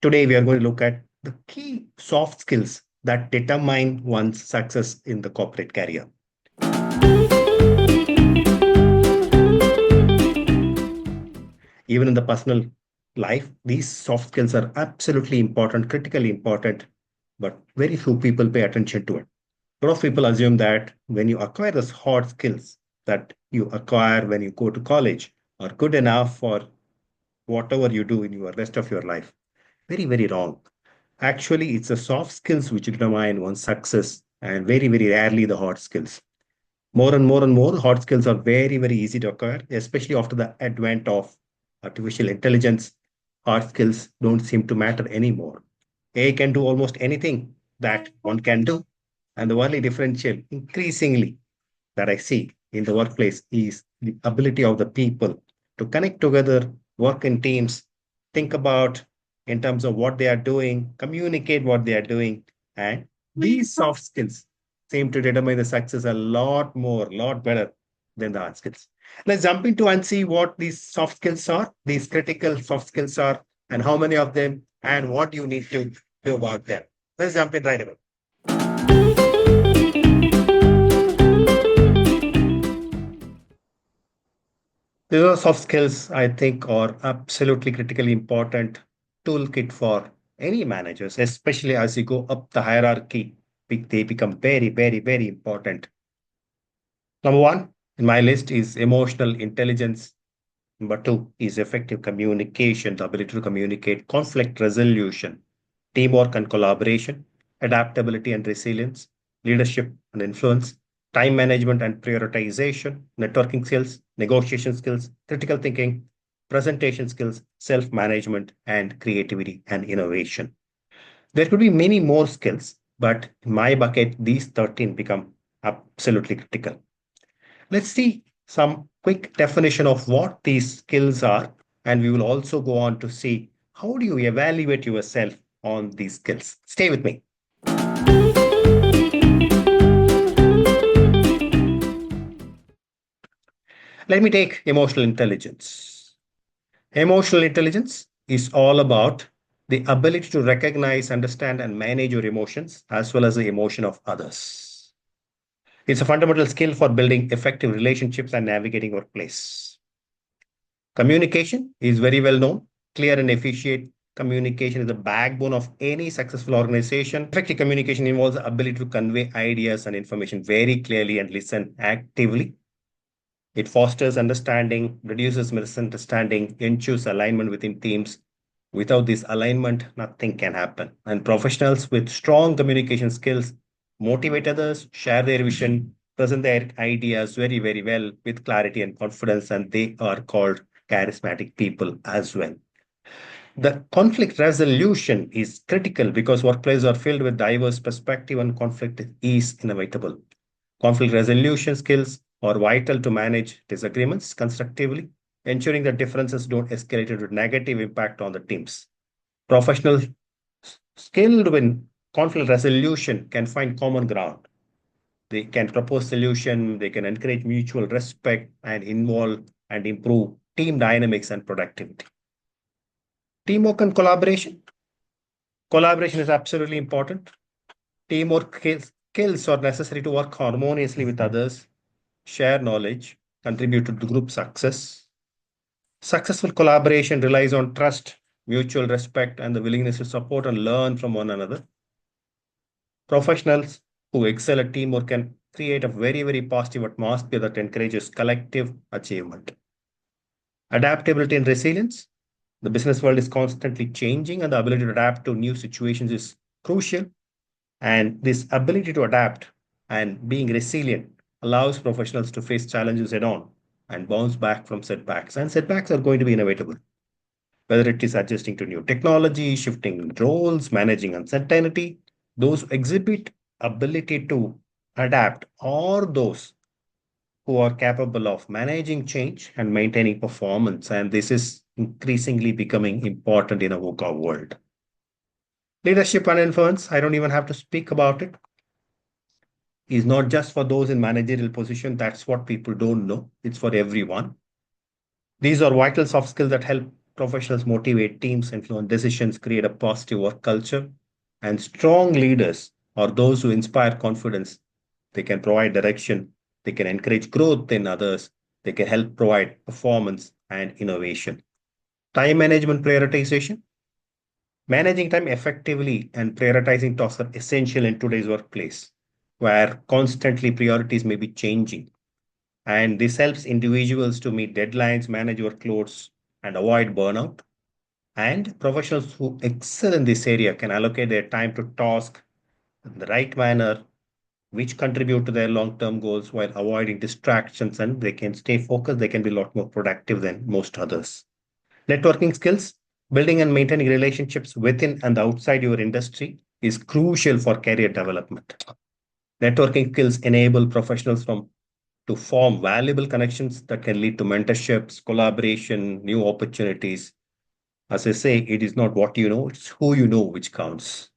Today, we are going to look at the key soft skills that determine one's success in the corporate career. Even in the personal life, these soft skills are absolutely important, critically important, but very few people pay attention to it. A lot of people assume that when you acquire those hard skills that you acquire when you go to college are good enough for whatever you do in your rest of your life. Very, very wrong. Actually, it's the soft skills which determine one's success and very, very rarely the hard skills. More and more and more, hard skills are very, very easy to acquire, especially after the advent of artificial intelligence. Hard skills don't seem to matter anymore. AI can do almost anything that one can do. And the only differential, increasingly, that I see in the workplace is the ability of the people to connect together, work in teams, think about in terms of what they are doing, communicate what they are doing. And these soft skills seem to determine the success a lot more, lot better than the hard skills. Let's jump into and see what these soft skills are, these critical soft skills are, and how many of them, and what you need to do about them. Let's jump in right away. These are soft skills I think are absolutely critically important toolkit for any managers, especially as you go up the hierarchy. They become very, very, very important. Number one in my list is emotional intelligence. Number two is effective communication, the ability to communicate, conflict resolution, teamwork and collaboration, adaptability and resilience, leadership and influence, time management and prioritization, networking skills, negotiation skills, critical thinking, presentation skills, self management, and creativity and innovation. There could be many more skills, but in my bucket, these 13 become absolutely critical. Let's see some quick definition of what these skills are, and we will also go on to see how do you evaluate yourself on these skills. Stay with me. Let me take emotional intelligence. Emotional intelligence is all about the ability to recognize, understand, and manage your emotions as well as the emotion of others. It's a fundamental skill for building effective relationships and navigating workplace. Communication is very well known. Clear and efficient communication is the backbone of any successful organization. Effective communication involves the ability to convey ideas and information very clearly and listen actively. It fosters understanding, reduces misunderstanding, ensures alignment within teams. Without this alignment, nothing can happen. And professionals with strong communication skills motivate others, share their vision, present their ideas very, very well with clarity and confidence, and they are called charismatic people as well. The conflict resolution is critical because workplaces are filled with diverse perspective and conflict is inevitable. Conflict resolution skills are vital to manage disagreements constructively, ensuring that differences don't escalate into negative impact on the teams. Professionals skilled in conflict resolution can find common ground. They can propose solution, they can encourage mutual respect and involve and improve team dynamics and productivity. Teamwork and collaboration. Collaboration is absolutely important. Teamwork skills are necessary to work harmoniously with others, share knowledge, contribute to the group success. Successful collaboration relies on trust, mutual respect, and the willingness to support and learn from one another. Professionals who excel at teamwork can create a very, very positive atmosphere that encourages collective achievement. Adaptability and resilience. The business world is constantly changing, and the ability to adapt to new situations is crucial. And this ability to adapt and being resilient allows professionals to face challenges head on and bounce back from setbacks. And setbacks are going to be inevitable, whether it is adjusting to new technology, shifting roles, managing uncertainty. Those who exhibit ability to adapt are those who are capable of managing change and maintaining performance. And this is increasingly becoming important in a VUCA world. Leadership and influence, I don't even have to speak about it, is not just for those in managerial position. That's what people don't know. It's for everyone. These are vital soft skills that help Professionals motivate teams, influence decisions, create a positive work culture. And strong leaders are those who inspire confidence. They can provide direction, they can encourage growth in others, they can help provide performance and innovation. Time management prioritization. Managing time effectively and prioritizing tasks are essential in today's workplace, where constantly priorities may be changing. And this helps individuals to meet deadlines, manage workloads, and avoid burnout. And professionals who excel in this area can allocate their time to tasks in the right manner, which contribute to their long term goals while avoiding distractions, and they can stay focused. They can be a lot more productive than most others. Networking skills, building and maintaining relationships within and outside your industry is crucial for career development. Networking skills enable professionals to form valuable connections that can lead to mentorships, collaboration, new opportunities. As I say, it is not what you know, it's who you know which counts.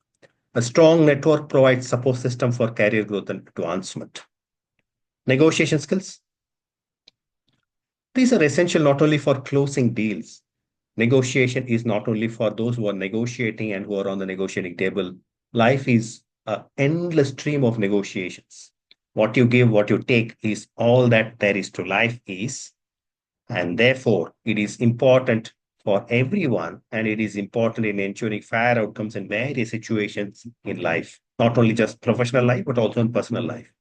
A strong network provides support system for career growth and advancement. Negotiation skills. These are essential not only for closing deals. Negotiation is not only for those who are negotiating and who are on the negotiating table. Life is an endless stream of negotiations. What you give, what you take is all that there is to life is. And therefore, it is important for everyone, and it is important in ensuring fair outcomes in various situations in life, not only just professional life, but also in personal life.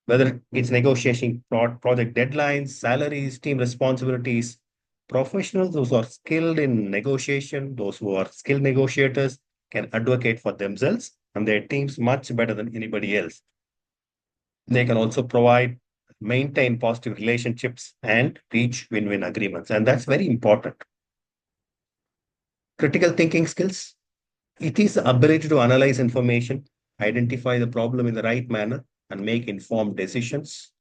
Whether it's negotiating project deadlines, salaries, team responsibilities, professionals those who are skilled in negotiation, those who are skilled negotiators, can advocate for themselves and their teams much better than anybody else. They can also maintain positive relationships and reach win-win agreements. And that's very important. Critical thinking skills. It is the ability to analyze information, identify the problem in the right manner, and make informed decisions.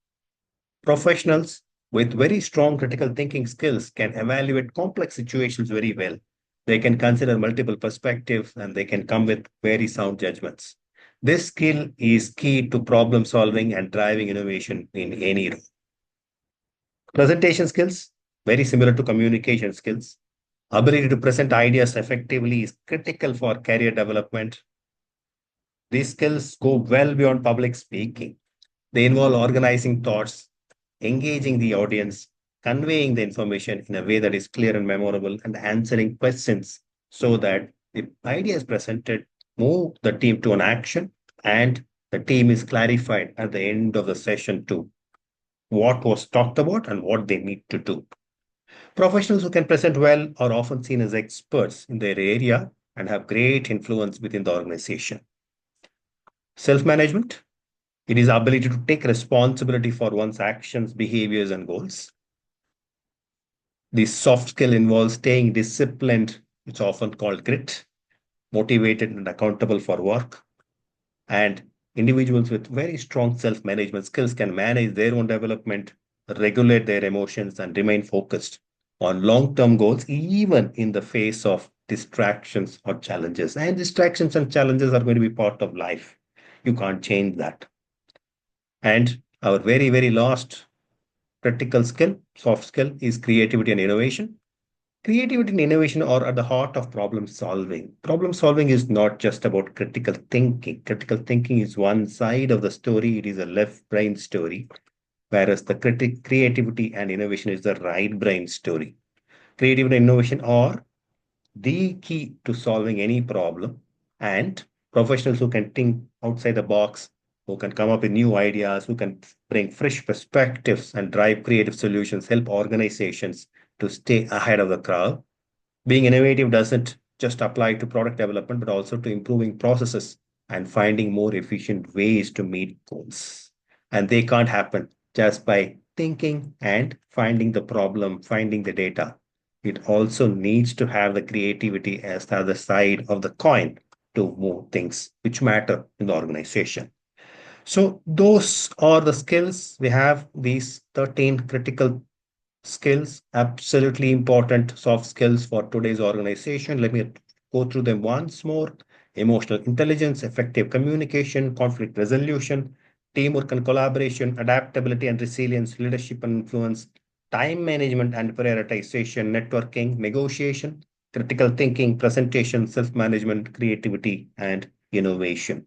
Professionals with very strong critical thinking skills can evaluate complex situations very well. They can consider multiple perspectives and they can come with very sound judgments. This skill is key to problem solving and driving innovation in any role. Presentation skills, very similar to communication skills. Ability to present ideas effectively is critical for career development. These skills go well beyond public speaking. They involve organizing thoughts, engaging the audience, conveying the information in a way that is clear and memorable, and answering questions so that the ideas presented move the team to an action and the team is clarified at the end of the session to what was talked about and what they need to do. Professionals who can present well are often seen as experts in their area and have great influence within the organization. Self management. It is the ability to take responsibility for one's actions, behaviors, and goals. The soft skill involves staying disciplined, it's often called grit, motivated and accountable for work. And individuals with very strong self management skills can manage their own development, regulate their emotions, and remain focused on long term goals, even in the face of distractions or challenges. And distractions and challenges are going to be part of life. You can't change that. And our very, very last critical skill, soft skill, is creativity and innovation. Creativity and innovation are at the heart of problem solving. Problem solving is not just about critical thinking. Critical thinking is one side of the story, it is a left brain story, whereas the creativity and innovation is the right brain story. Creativity and innovation are the key to solving any problem, and professionals who can think outside the box, who can come up with new ideas, who can bring fresh perspectives and drive creative solutions, help organizations to stay ahead of the crowd. Being innovative doesn't just apply to product development, but also to improving processes and finding more efficient ways to meet goals. And they can't happen just by thinking and finding the problem, finding the data. It also needs to have the creativity as the other side of the coin to move things which matter in the organization. So, those are the skills. We have these 13 critical skills, absolutely important soft skills for today's organization. Let me go through them once more. Emotional intelligence, effective communication, conflict resolution, teamwork and collaboration, adaptability and resilience, leadership and influence, time management and prioritization, networking, negotiation, critical thinking, presentation, self-management, creativity, and innovation.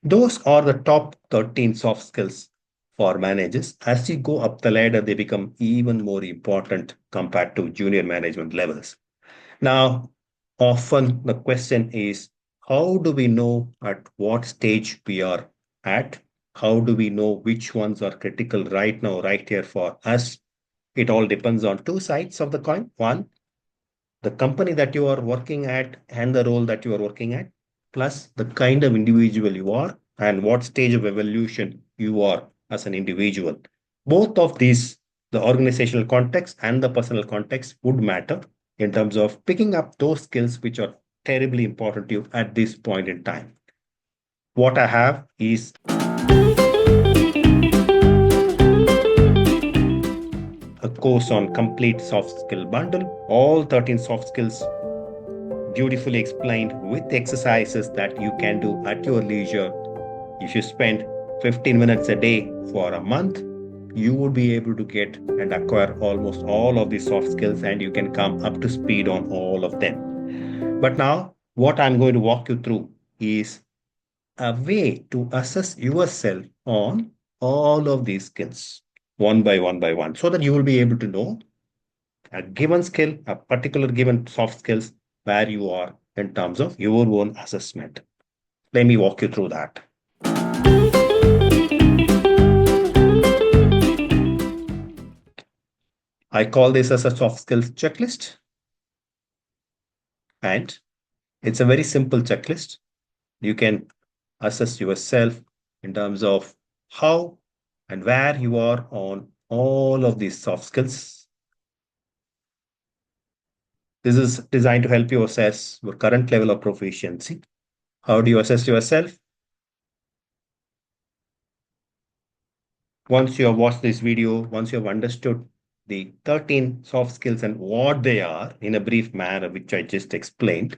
Those are the top 13 soft skills for managers. As you go up the ladder, they become even more important compared to junior management levels. Now, often the question is, how do we know at what stage we are at? How do we know which ones are critical right now, right here for us? It all depends on two sides of the coin. One, the company that you are working at and the role that you are working at, plus the kind of individual you are and what stage of evolution you are as an individual. Both of these, the organizational context and the personal context, would matter in terms of picking up those skills which are terribly important to you at this point in time. What I have is a course on complete soft skill bundle, all 13 soft skills beautifully explained with exercises that you can do at your leisure. If you spend 15 minutes a day for a month, you would be able to get and acquire almost all of these soft skills and you can come up to speed on all of them. But now, what I'm going to walk you through is a way to assess yourself on all of these skills one by one so that you will be able to know a given skill, a particular given soft skills, where you are in terms of your own assessment. Let me walk you through that. I call this as a soft skills checklist. And it's a very simple checklist. You can assess yourself in terms of how and where you are on all of these soft skills. This is designed to help you assess your current level of proficiency. How do you assess yourself? Once you have watched this video, once you have understood the 13 soft skills and what they are in a brief manner, which I just explained,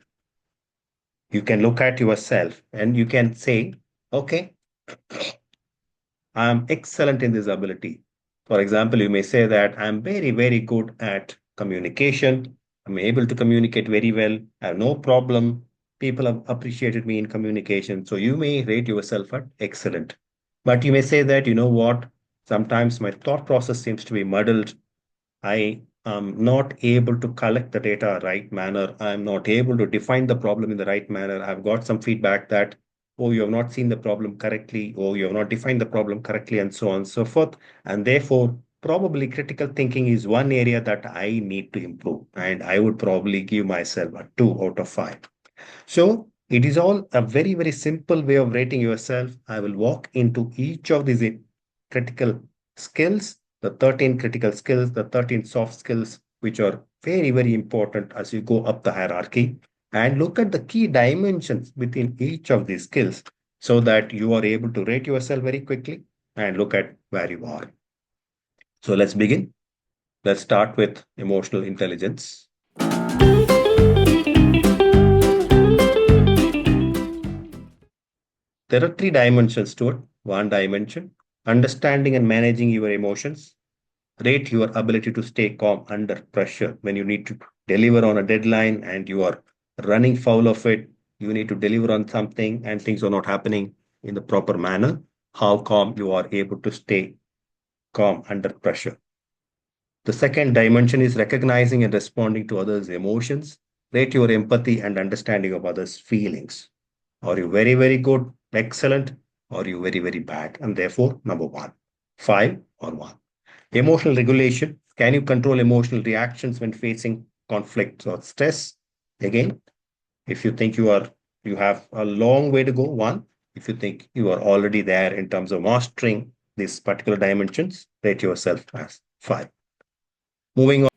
you can look at yourself and you can say, okay, I'm excellent in this ability. For example, you may say that I'm very good at communication. I'm able to communicate very well. I have no problem. People have appreciated me in communication. So you may rate yourself at excellent. But you may say that, you know what, sometimes my thought process seems to be muddled. I am not able to collect the data right manner. I'm not able to define the problem in the right manner. I've got some feedback that, oh, you have not seen the problem correctly, or you have not defined the problem correctly, and so on and so forth. And therefore, probably critical thinking is one area that I need to improve. And I would probably give myself a 2 out of 5. So it is all a very simple way of rating yourself. I will walk into each of these critical skills, the 13 critical skills, the 13 soft skills, which are very important as you go up the hierarchy, and look at the key dimensions within each of these skills so that you are able to rate yourself very quickly and look at where you are. So let's begin. Let's start with emotional intelligence. There are 3 dimensions to it. One dimension, understanding and managing your emotions. Rate your ability to stay calm under pressure when you need to deliver on a deadline and you are running foul of it. You need to deliver on something and things are not happening in the proper manner. How calm you are able to stay calm under pressure. The second dimension is recognizing and responding to others' emotions. Rate your empathy and understanding of others' feelings. Are you very good, excellent, or are you very bad? And therefore, number 1, 5 or 1. Emotional regulation. Can you control emotional reactions when facing conflicts or stress? Again, if you think you have a long way to go, 1. If you think you are already there in terms of mastering these particular dimensions, rate yourself as 5. Moving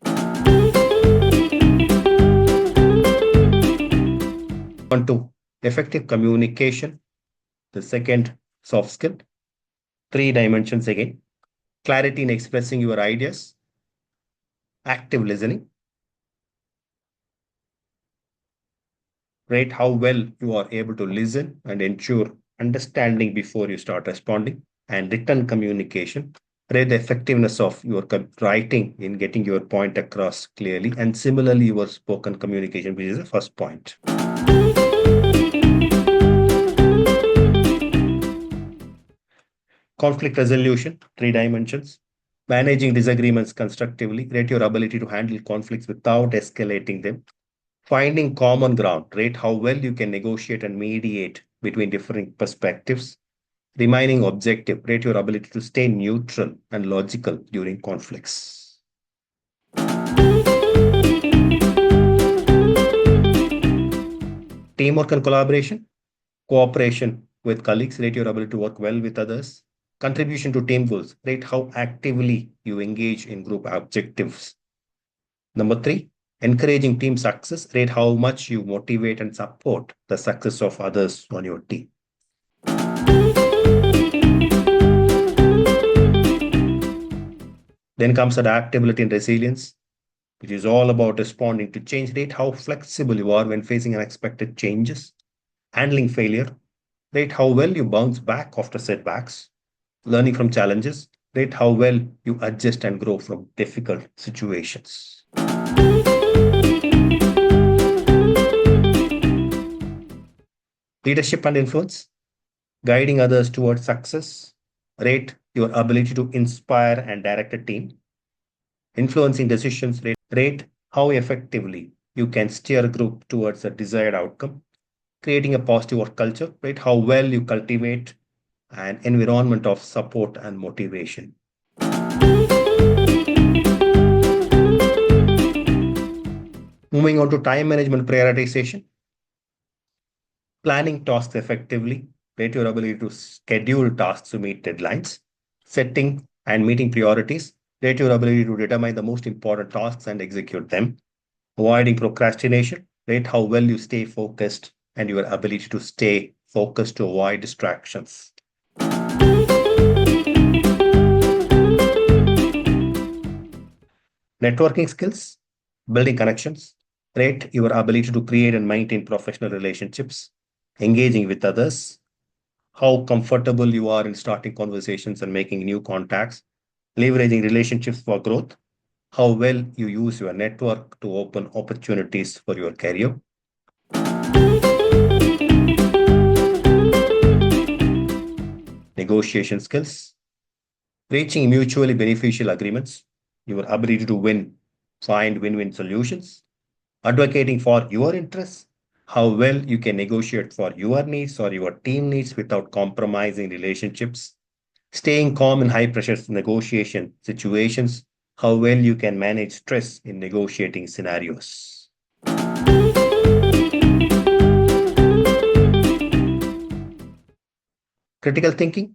on to effective communication, the second soft skill. 3 dimensions again. Clarity in expressing your ideas, active listening, rate how well you are able to listen and ensure understanding before you start responding, and written communication. Rate the effectiveness of your writing in getting your point across clearly, and similarly, your spoken communication, which is the first point. Conflict resolution, 3 dimensions. Managing disagreements constructively, rate your ability to handle conflicts without escalating them. Finding common ground, rate how well you can negotiate and mediate between different perspectives. Remaining objective, rate your ability to stay neutral and logical during conflicts. Teamwork and collaboration, cooperation with colleagues, rate your ability to work well with others. Contribution to team goals, rate how actively you engage in group objectives. Number 3, encouraging team success, rate how much you motivate and support the success of others on your team. Then comes adaptability and resilience, which is all about responding to change. Rate how flexible you are when facing unexpected changes. Handling failure, rate how well you bounce back after setbacks. Learning from challenges, rate how well you adjust and grow from difficult situations. Leadership and influence, guiding others towards success. Rate your ability to inspire and direct a team. Influencing decisions, rate how effectively you can steer a group towards a desired outcome. Creating a positive work culture, rate how well you cultivate an environment of support and motivation. Moving on to time management prioritization. Planning tasks effectively, rate your ability to schedule tasks to meet deadlines. Setting and meeting priorities, rate your ability to determine the most important tasks and execute them. Avoiding procrastination, rate how well you stay focused and your ability to stay focused to avoid distractions. Networking skills, building connections, rate your ability to create and maintain professional relationships. Engaging with others, how comfortable you are in starting conversations and making new contacts. Leveraging relationships for growth, how well you use your network to open opportunities for your career. Negotiation skills, reaching mutually beneficial agreements, your ability to find win-win solutions, advocating for your interests, how well you can negotiate for your needs or your team needs without compromising relationships, staying calm in high-pressure negotiation situations, how well you can manage stress in negotiating scenarios. Critical thinking,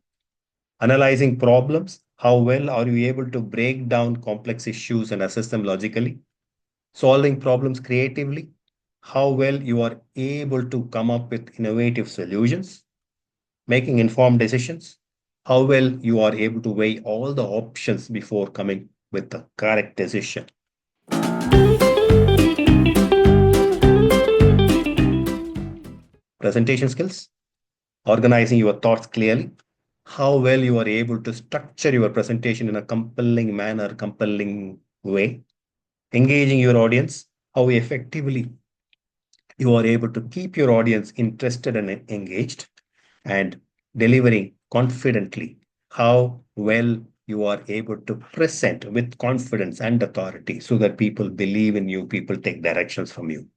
analyzing problems, how well are you able to break down complex issues and assess them logically, solving problems creatively, how well you are able to come up with innovative solutions, making informed decisions, how well you are able to weigh all the options before coming with the correct decision. Presentation skills, organizing your thoughts clearly, how well you are able to structure your presentation in a compelling manner, compelling way, engaging your audience, how effectively you are able to keep your audience interested and engaged, and delivering confidently, how well you are able to present with confidence and authority so that people believe in you, people take directions from you.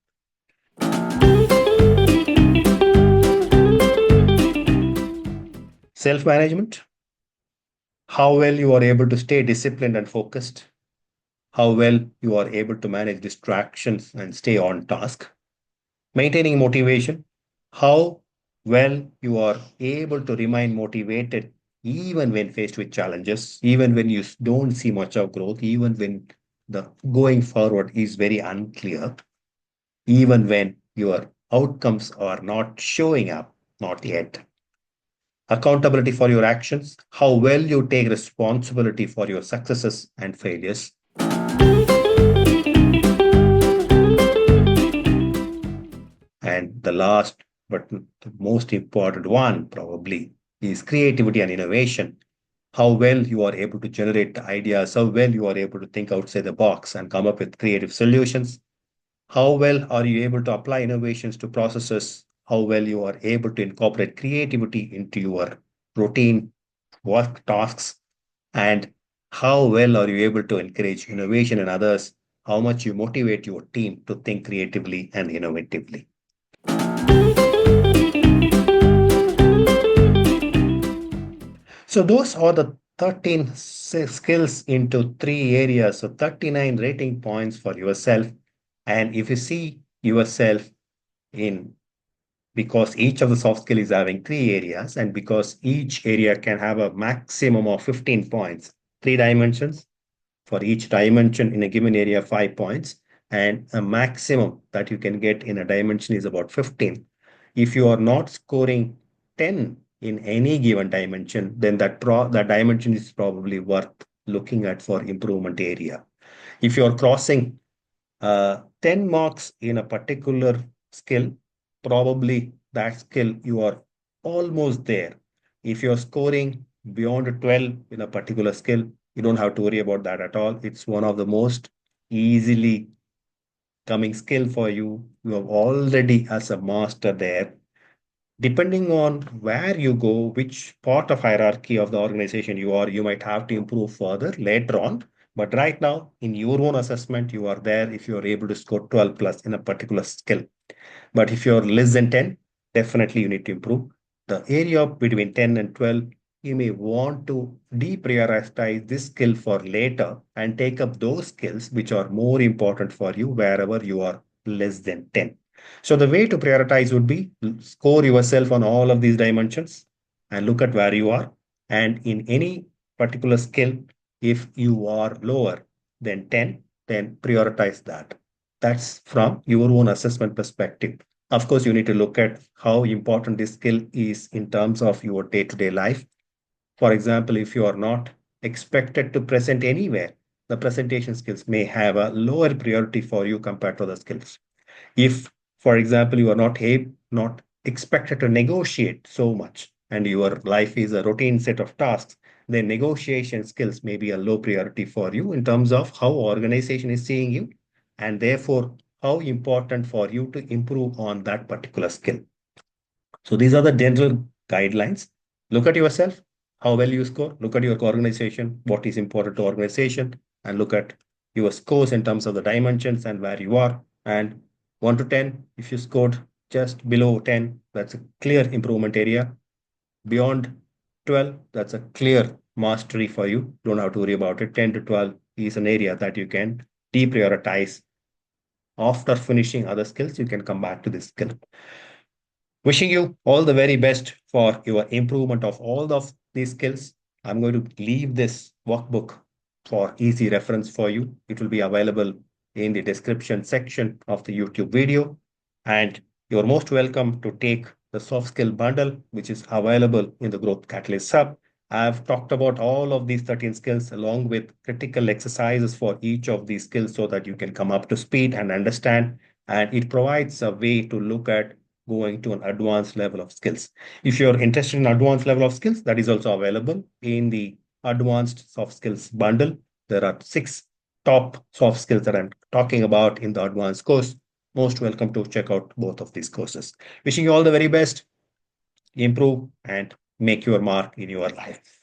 Self-management, how well you are able to stay disciplined and focused, how well you are able to manage distractions and stay on task. Maintaining motivation, how well you are able to remain motivated even when faced with challenges, even when you don't see much of growth, even when the going forward is very unclear, even when your outcomes are not showing up, not yet. Accountability for your actions, how well you take responsibility for your successes and failures. And the last, but the most important one probably, is creativity and innovation. how well you are able to generate the ideas, how well you are able to think outside the box and come up with creative solutions. How well are you able to apply innovations to processes? How well you are able to incorporate creativity into your routine work tasks? And how well are you able to encourage innovation in others? How much you motivate your team to think creatively and innovatively? So those are the 13 skills into three areas. So 39 rating points for yourself. And if you see yourself in, because each of the soft skill is having three areas, and because each area can have a maximum of 15 points, three dimensions, for each dimension in a given area, 5 points, and a maximum that you can get in a dimension is about 15. If you are not scoring 10 in any given dimension, then that dimension is probably worth looking at for improvement area. If you are crossing 10 marks in a particular skill, probably that skill you are almost there. If you're scoring beyond 12 in a particular skill, you don't have to worry about that at all. It's one of the most easily coming skill for you. You have already as a master there. Depending on where you go, which part of hierarchy of the organization you are, you might have to improve further later on. But right now, in your own assessment, you are there if you are able to score 12 plus in a particular skill. But if you're less than 10, definitely you need to improve. The area between 10 and 12, you may want to deprioritize this skill for later and take up those skills which are more important for you wherever you are less than 10. So the way to prioritize would be score yourself on all of these dimensions and look at where you are. And in any particular skill, if you are lower than 10, then prioritize that. That's from your own assessment perspective. Of course, you need to look at how important this skill is in terms of your day-to-day life. For example, if you are not expected to present anywhere, the presentation skills may have a lower priority for you compared to other skills. If, for example, you are not expected to negotiate so much and your life is a routine set of tasks, then negotiation skills may be a low priority for you in terms of how organization is seeing you, and therefore how important for you to improve on that particular skill. So these are the general guidelines. Look at yourself, how well you score. Look at your organization, what is important to organization, and look at your scores in terms of the dimensions and where you are. And 1 to 10, if you scored just below 10, that's a clear improvement area. Beyond 12, that's a clear mastery for you. Don't have to worry about it. 10 to 12 is an area that you can deprioritize. After finishing other skills, you can come back to this skill. Wishing you all the very best for your improvement of all of these skills. I'm going to leave this workbook for easy reference for you. It will be available in the description section of the YouTube video. And you're most welcome to take the soft skill bundle, which is available in the Growth Catalyst Hub. I've talked about all of these 13 skills along with critical exercises for each of these skills so that you can come up to speed and understand. And it provides a way to look at going to an advanced level of skills. If you're interested in advanced level of skills, that is also available in the advanced soft skills bundle. There are 6 top soft skills that I'm talking about in the advanced course. Most welcome to check out both of these courses. Wishing you all the very best, improve and make your mark in your life.